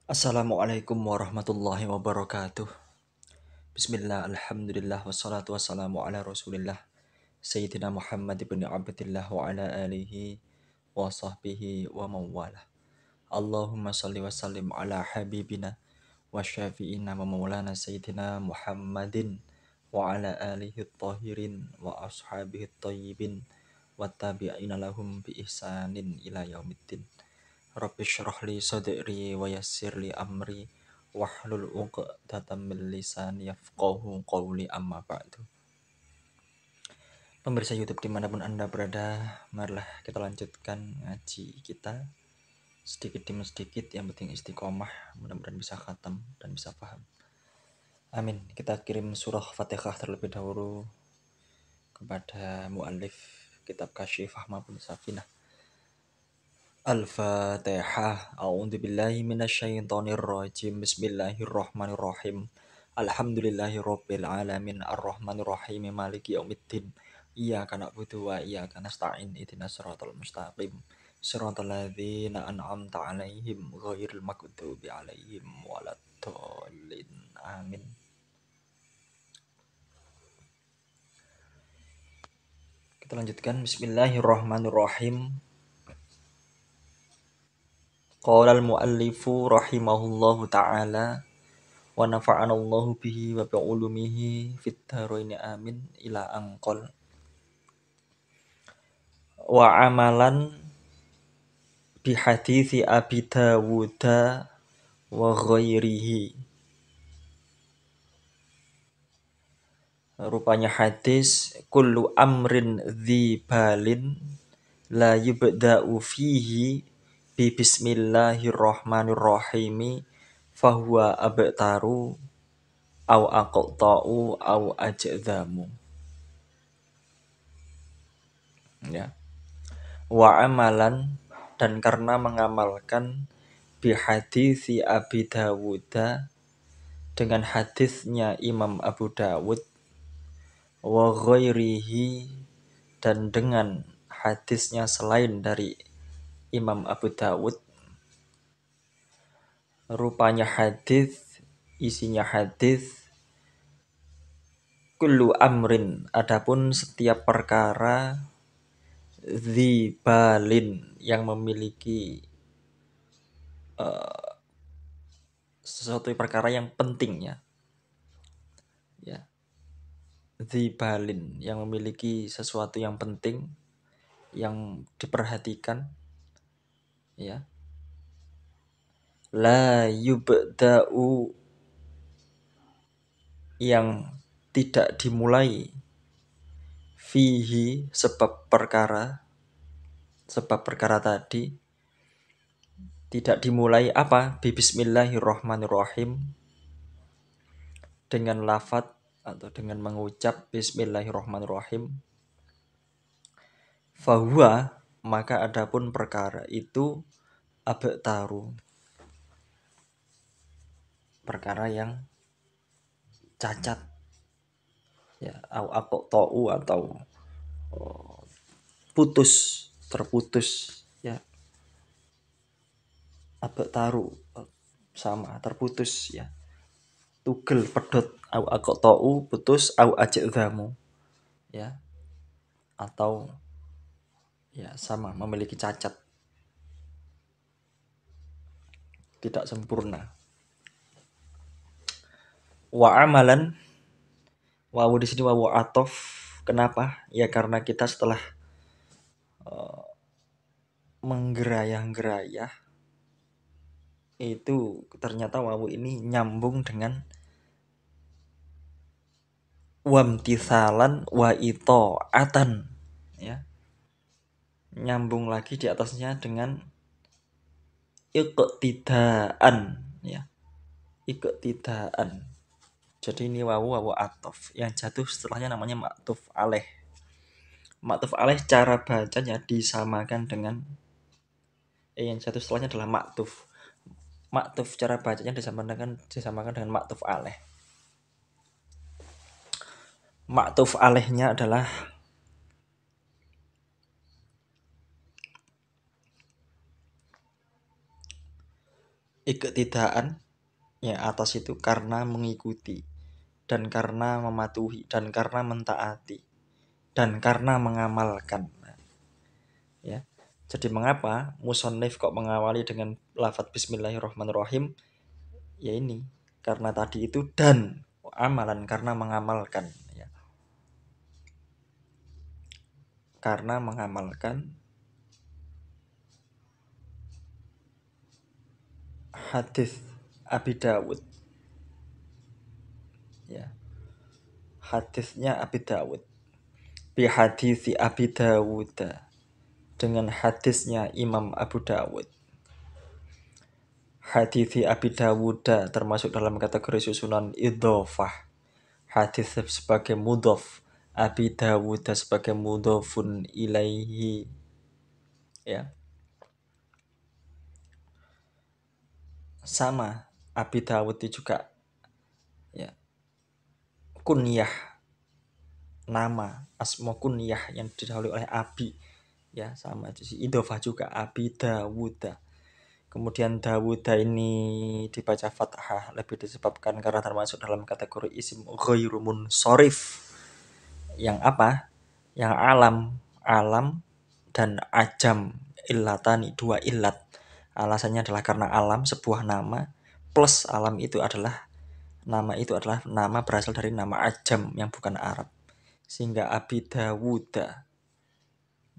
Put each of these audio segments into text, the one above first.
Assalamualaikum warahmatullahi wabarakatuh. Bismillah, alhamdulillah, wassalatu wassalamu ala rasulillah Sayyidina Muhammad ibn Abdillah wa ala alihi wa sahbihi wa mawalah. Allahumma salli wa sallim ala habibina wa syafi'ina wa maulana Sayyidina Muhammadin wa ala alihi tahirin wa ashabihi tayyibin wa tabi'ina lahum bi ihsanin ila yaumiddin. Rabbi syrah li sadri wa yassir li amri wahlul 'uqdatam min lisani yafqahu qawli amma ba'du. Pemirsa YouTube dimanapun Anda berada, marilah kita lanjutkan ngaji kita sedikit demi sedikit, yang penting istiqomah, mudah-mudahan bisa khatam dan bisa paham. Amin. Kita kirim surah Fatihah terlebih dahulu kepada muallif kitab Kasyifah maupun Safinah. Al-Fatihah. A'udzu billahi minasyaitonir rajim. Bismillahirrahmanirrahim. Alhamdulillahirabbil alamin arrahmanir rahim maliki yaumiddin. Iyyaka na'budu wa iyyaka nasta'in. Ihdinas siratal mustaqim. Siratal ladzina an'amta 'alaihim ghairil maghdubi 'alaihim waladdallin. Amin. Kita lanjutkan. Bismillahirrahmanirrahim. Qala al-muallifu rahimahullahu ta'ala wa nafa'ana Allahu bihi wa bi ulumihi fid dharain amin ila anqal wa amalan bi hadithi Abi Dawud wa ghairihi. Rupanya hadis kullu amrin dzibalin la yubda'u fihi bi bismillahirrahmanirrahim fahuwa abtaru au aqta'u au ajdamu. Ya. Wa amalan, dan karena mengamalkan bi hadisi Abi Dawud, dengan hadisnya Imam Abu Dawud, wa ghairihi, dan dengan hadisnya selain dari Imam Abu Dawud. Rupanya hadis, isinya hadis kullu amrin, adapun setiap perkara, dzibalin, yang memiliki sesuatu perkara yang penting, ya. Dzibalin, yang memiliki sesuatu yang penting, yang diperhatikan, ya. La yubda'u, yang tidak dimulai, fihi, sebab perkara tadi tidak dimulai apa? Bi bismillahirrahmanirrahim, dengan lafaz atau dengan mengucap bismillahirrahmanirrahim. Fahuwa, maka adapun perkara itu abtaru, perkara yang cacat, ya, au aqta'u, atau terputus, ya. Abtaru sama terputus, ya. Tugel, pedot, au aqta'u, putus, au ajdamu, ya, atau ya sama, memiliki cacat, tidak sempurna. Wa amalan, wawu di sini wawu atof. Kenapa? Ya karena kita setelah menggerayah-gerayah itu ternyata wawu ini nyambung dengan wamtithalan wa ita'atan, ya. Nyambung lagi di atasnya dengan iqtidaan, ya. Iqtidaan. Jadi ini wawu atof. Yang jatuh setelahnya namanya ma'tuf alaih. Ma'tuf alaih cara bacanya disamakan dengan yang jatuh setelahnya adalah ma'tuf. Ma'tuf cara bacanya disamakan dengan ma'tuf alaih. Ma'tuf alaihnya adalah Iktidaan yang atas itu karena mengikuti, dan karena mematuhi, dan karena mentaati, dan karena mengamalkan. Ya. Jadi mengapa musannif kok mengawali dengan lafadz bismillahirrahmanirrahim? Ya ini, karena tadi itu dan amalan, karena mengamalkan, ya. Karena mengamalkan hadis Abi Dawud, ya. Hadisnya Abi Dawud. Bi hadisi Abi Dawud, dengan hadisnya Imam Abu Dawud. Hadisi Abi Dawud termasuk dalam kategori susunan idhofah. Hadis sebagai mudhof, Abi Dawud sebagai mudhofun ilaihi, ya. Sama Abi Dawud itu juga, ya, kunyah, nama, asma kunyah yang didahului oleh Abi, ya, sama di idhofah juga Abi Dawud. Kemudian Dawuda ini dibaca fathah lebih disebabkan karena termasuk dalam kategori isim ghairu munsharif. Yang apa? Yang alam dan ajam, illatani, dua illat. Alasannya adalah karena alam sebuah nama plus alam itu adalah nama berasal dari nama ajam yang bukan Arab. Sehingga Abi Dawuda,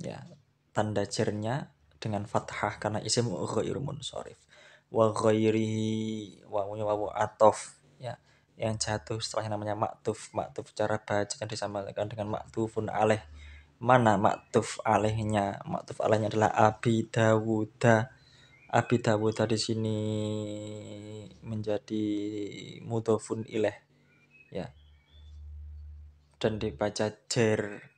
ya, tanda jernya dengan fathah karena isim ghairu munsharif. Wa ghairihi, wawunya wawu atof, ya, yang jatuh setelahnya namanya maktuf. Maktuf cara bacanya disamakan dengan maktufun alaih. Mana maktuf alaihnya? Maktuf alaihnya adalah Abi Dawuda. Abi Dawuda di sini menjadi mudhofun ilaih, ya, dan dibaca jer.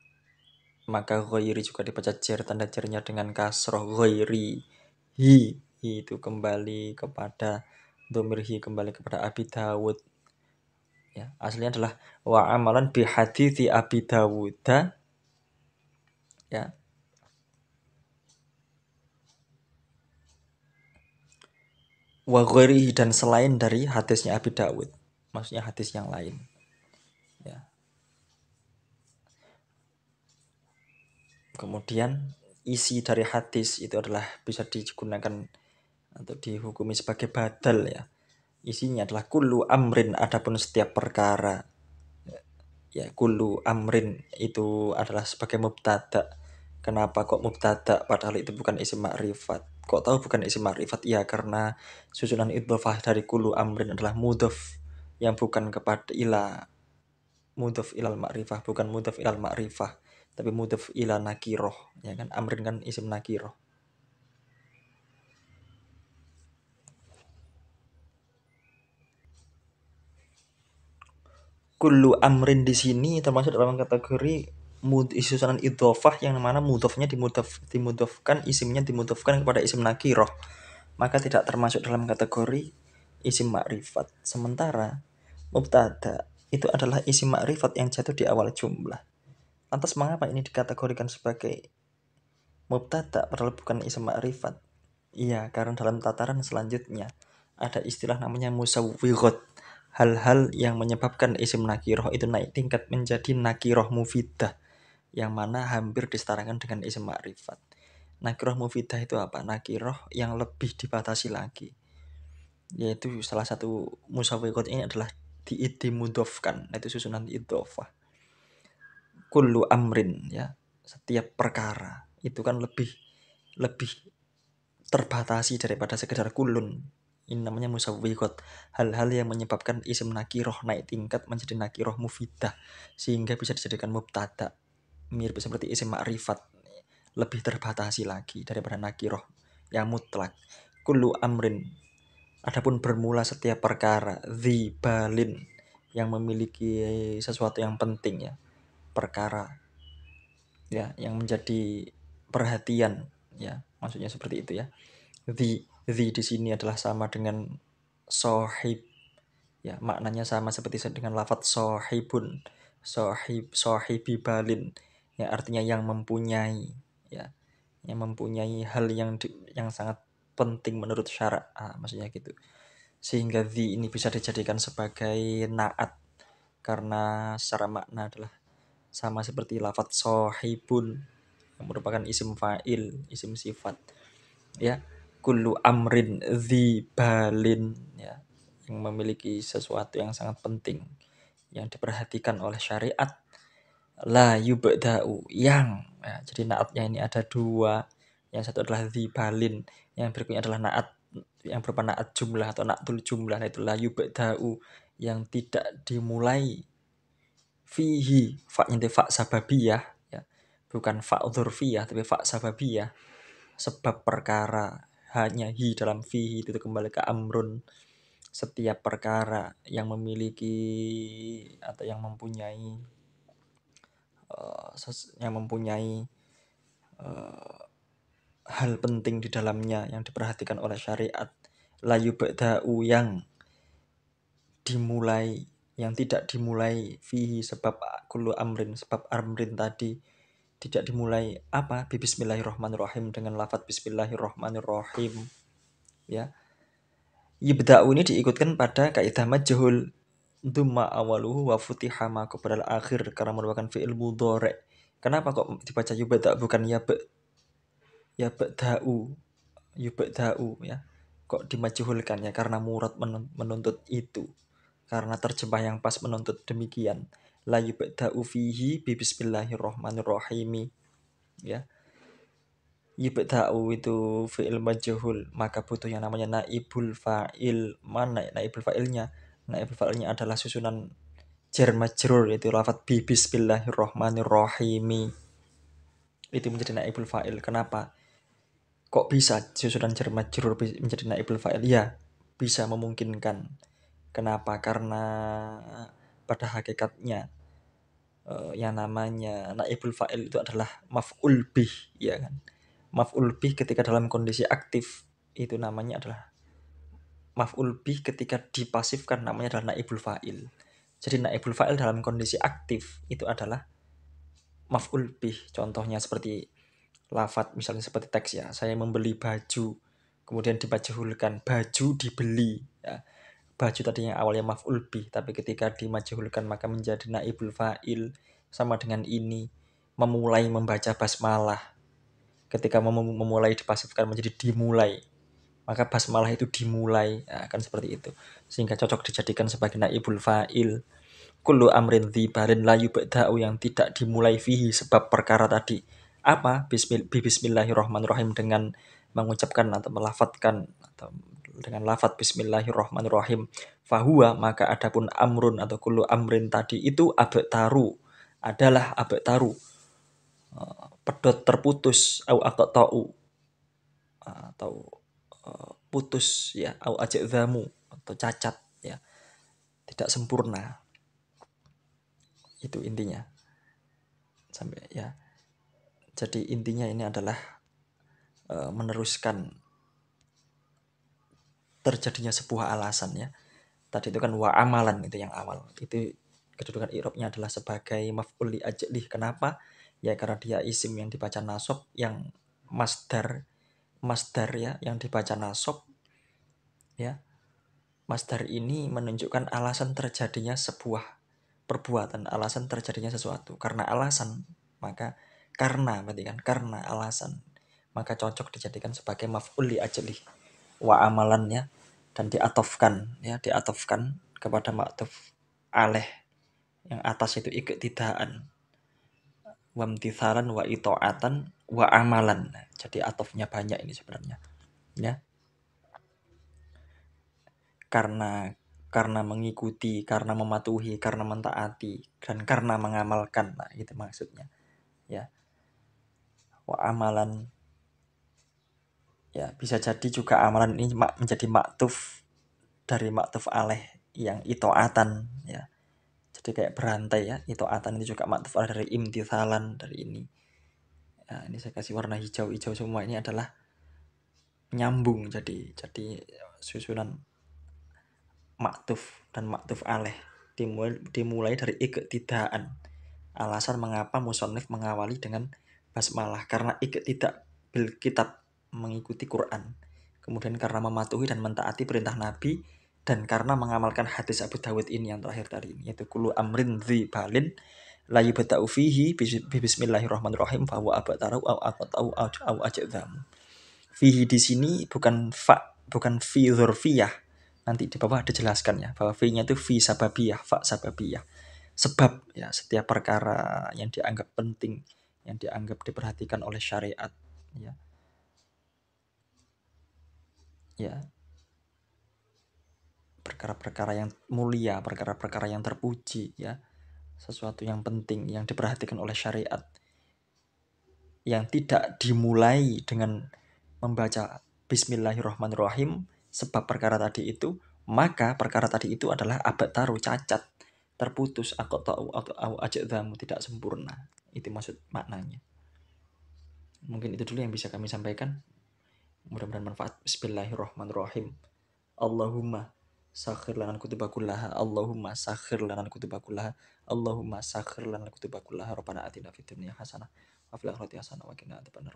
Maka ghairi juga dibaca jer, tanda jernya dengan kasroh. Ghairi hi itu kembali kepada dhamir hi, kembali kepada Abi Dawud, ya. Aslinya adalah wa amalan bi hadithi Abi Dawud, ya. Wa ghairihi, dan selain dari hadisnya Abi Dawud, maksudnya hadis yang lain, ya. Kemudian isi dari hadis itu adalah bisa digunakan atau dihukumi sebagai badal, ya. Isinya adalah kullu amrin, adapun setiap perkara, ya. Kullu amrin itu adalah sebagai mubtada. Kenapa kok mubtada padahal itu bukan isim ma'rifat? Kok tahu bukan isim ma'rifat? Ya karena susunan idhofah dari kullu amrin adalah mudhof yang bukan kepada ila, mudhof ilal ma'rifah, bukan mudhof ilal ma'rifah, tapi mudhof ila nakiroh, ya kan. Amrin kan isim nakiroh. Kullu amrin di sini termasuk dalam kategori susunan idhofah yang mana mudhofnya dimudhofkan, isimnya dimudhofkan kepada isim nakiroh, maka tidak termasuk dalam kategori isim ma'rifat. Sementara mubtada itu adalah isim ma'rifat yang jatuh di awal jumlah. Lantas mengapa ini dikategorikan sebagai mubtada padahal bukan isim ma'rifat? Iya, karena dalam tataran selanjutnya ada istilah namanya musawwighat. Hal-hal yang menyebabkan isim nakiroh itu naik tingkat menjadi nakiroh mufidah, yang mana hampir disetarakan dengan isim ma'rifat. Nakiroh mufidah itu apa? Nakiroh yang lebih dibatasi lagi, yaitu salah satu musawwighat ini adalah dimudhofkan, itu susunan idhofah. Kullu amrin, ya, setiap perkara itu kan lebih terbatasi daripada sekedar kulun. Ini namanya musawwighat, hal-hal yang menyebabkan isim nakiroh naik tingkat menjadi nakiroh mufidah sehingga bisa dijadikan mubtada, mirip seperti isim ma'rifat, lebih terbatasi lagi daripada nakiroh yang mutlak. Kullu amrin, adapun bermula setiap perkara, dzibalin, yang memiliki sesuatu yang penting, ya, perkara, ya, yang menjadi perhatian, ya, maksudnya seperti itu, ya. The di sini adalah sama dengan sohib, ya, maknanya sama seperti dengan lafadz sohibun, sohibi balin, ya, artinya yang mempunyai, ya, yang mempunyai hal yang sangat penting menurut syarak, maksudnya gitu. Sehingga dhi ini bisa dijadikan sebagai naat karena secara makna adalah sama seperti lafadz sohibun yang merupakan isim fa'il, isim sifat ya. Kullu amrin dhi balin ya, yang memiliki sesuatu yang sangat penting yang diperhatikan oleh syariat. La yubda'u yang ya, jadi naatnya ini ada dua. Yang satu adalah dhi balin, yang berikutnya adalah naat yang berupa naat jumlah atau naatul jumlah, itu la yubda'u yang tidak dimulai fihi, fa-nya itu fa sababiyah ya, bukan fa dzurfiyah tapi fa sababiyah, sebab perkara. Hanya hi dalam fihi itu kembali ke amrun, setiap perkara yang memiliki atau yang mempunyai hal penting di dalamnya yang diperhatikan oleh syariat. La yubda'u yang dimulai, yang tidak dimulai fihi, sebab kullu amrin, sebab amrin tadi tidak dimulai apa? Bismillahirrahmanirrahim, dengan lafadz bismillahirrahmanirrahim ya. Yibda'u ini diikutkan pada kaidah majhul, dzumma awaluhu wa futiha ma qabla akhir, karena merupakan fi'il mudhari'. Kenapa kok dibaca yubda' bukan ya ba'da'u, yubda'u ya? Kok dimajhulkan ya? Karena murad menuntut itu. Karena terjemah yang pas menuntut demikian. La yubda'u fihi bi bismillahirrahmanirrahim ya. Yubda'u itu fi'il majhul, maka butuh yang namanya naibul fa'il. Mana naibul fa'ilnya? Naibul fa'ilnya adalah susunan jar majrur, yaitu lafadz bi bismillahirrahmanirrahim. Itu menjadi naibul fa'il. Kenapa? Kok bisa susunan jar majrur menjadi naibul fa'il? Ya, bisa, memungkinkan. Kenapa? Karena pada hakikatnya yang namanya naibul fa'il itu adalah maf'ul bih, ya kan? Maf'ul bih ketika dalam kondisi aktif itu namanya adalah maf'ul bih, ketika dipasifkan namanya adalah naibul fa'il. Jadi naibul fa'il dalam kondisi aktif itu adalah maf'ul bih. Contohnya seperti lafadz, misalnya seperti teks ya, saya membeli baju, kemudian dimajhulkan baju dibeli ya. Baju tadinya awalnya maf'ul bih, tapi ketika dimajhulkan maka menjadi naibul fa'il. Sama dengan ini, memulai membaca basmalah, ketika memulai dipasifkan menjadi dimulai, maka basmalah itu dimulai, ya, kan seperti itu. Sehingga cocok dijadikan sebagai naibul fa'il. Kullu amrin dzibalin la yubda'u, yang tidak dimulai fihi, sebab perkara tadi. Apa? Bismillahirrahmanirrahim, dengan mengucapkan atau melafadzkan atau dengan lafadz bismillahirrahmanirrahim. Fahuwa, maka adapun amrun atau kullu amrin tadi itu abtaru, adalah abtaru, pedot terputus, au aqta'u, atau putus ya, au ajzamu, atau cacat ya, tidak sempurna. Itu intinya. Sampai ya. Jadi intinya ini adalah meneruskan terjadinya sebuah alasan ya. Tadi itu kan wa amalan, itu yang awal. Itu kedudukan i'rabnya adalah sebagai maf'ul li ajlih. Kenapa? Ya karena dia isim yang dibaca nasab, yang masdar ya, yang dibaca nasab ya. Masdar ini menunjukkan alasan terjadinya sebuah perbuatan, alasan terjadinya sesuatu. Karena alasan, maka karena berarti kan, karena alasan, maka cocok dijadikan sebagai maf'ul li ajlih. Wa amalannya, dan diatofkan ya, diatofkan kepada ma'tuf alaih, yang atas itu iktidaan, wamtithalan wa ito'atan wa amalan. Jadi atofnya banyak ini sebenarnya ya. Karena mengikuti, karena mematuhi, karena mentaati, dan karena mengamalkan. Nah, itu maksudnya ya. Wa amalan ya, bisa jadi juga amalan ini menjadi maktuf dari maktuf alaih yang itoatan ya. Jadi kayak berantai ya, itoatan itu juga maktuf alaih dari imtithalan, dari ini. Nah, ini saya kasih warna hijau-hijau semua, ini adalah nyambung, jadi susunan maktuf dan maktuf alaih dimulai dari iktidaan. Alasan mengapa musannif mengawali dengan basmalah, karena iktidak bil kitab, mengikuti Quran. kemudian karena mematuhi dan mentaati perintah Nabi, dan karena mengamalkan hadis Abu Dawud ini yang terakhir tadi, yaitu kullu amrin dzi balin la yubta'u fihi bismillahirrahmanirrahim fa huwa abtaru au aqta'u au ajzam. Fihi di sini bukan fi dzurfiyah. Nanti di bawah dijelaskan ya, bahwa fi-nya itu fi sababiyah, fa sababiyah. Sebab ya setiap perkara yang dianggap penting, yang dianggap diperhatikan oleh syariat, ya. Ya, perkara-perkara yang mulia, perkara-perkara yang terpuji, ya. Sesuatu yang penting yang diperhatikan oleh syariat, yang tidak dimulai dengan membaca Bismillahirrahmanirrahim, sebab perkara tadi itu, maka perkara tadi itu adalah abtaru, cacat, terputus, atau ajzamu, tidak sempurna. Itu maksud maknanya. Mungkin itu dulu yang bisa kami sampaikan. Mudah-mudahan manfaat. Bismillahirrahmanirrahim. Allahumma sakhir lana kutubakullaha. Allahumma sakhir lana kutubakullaha. Allahumma sakhir lana kutubakullaha. Rabbana atina fid dunya hasanah wa fil akhirati hasanah wa qina adzabannar.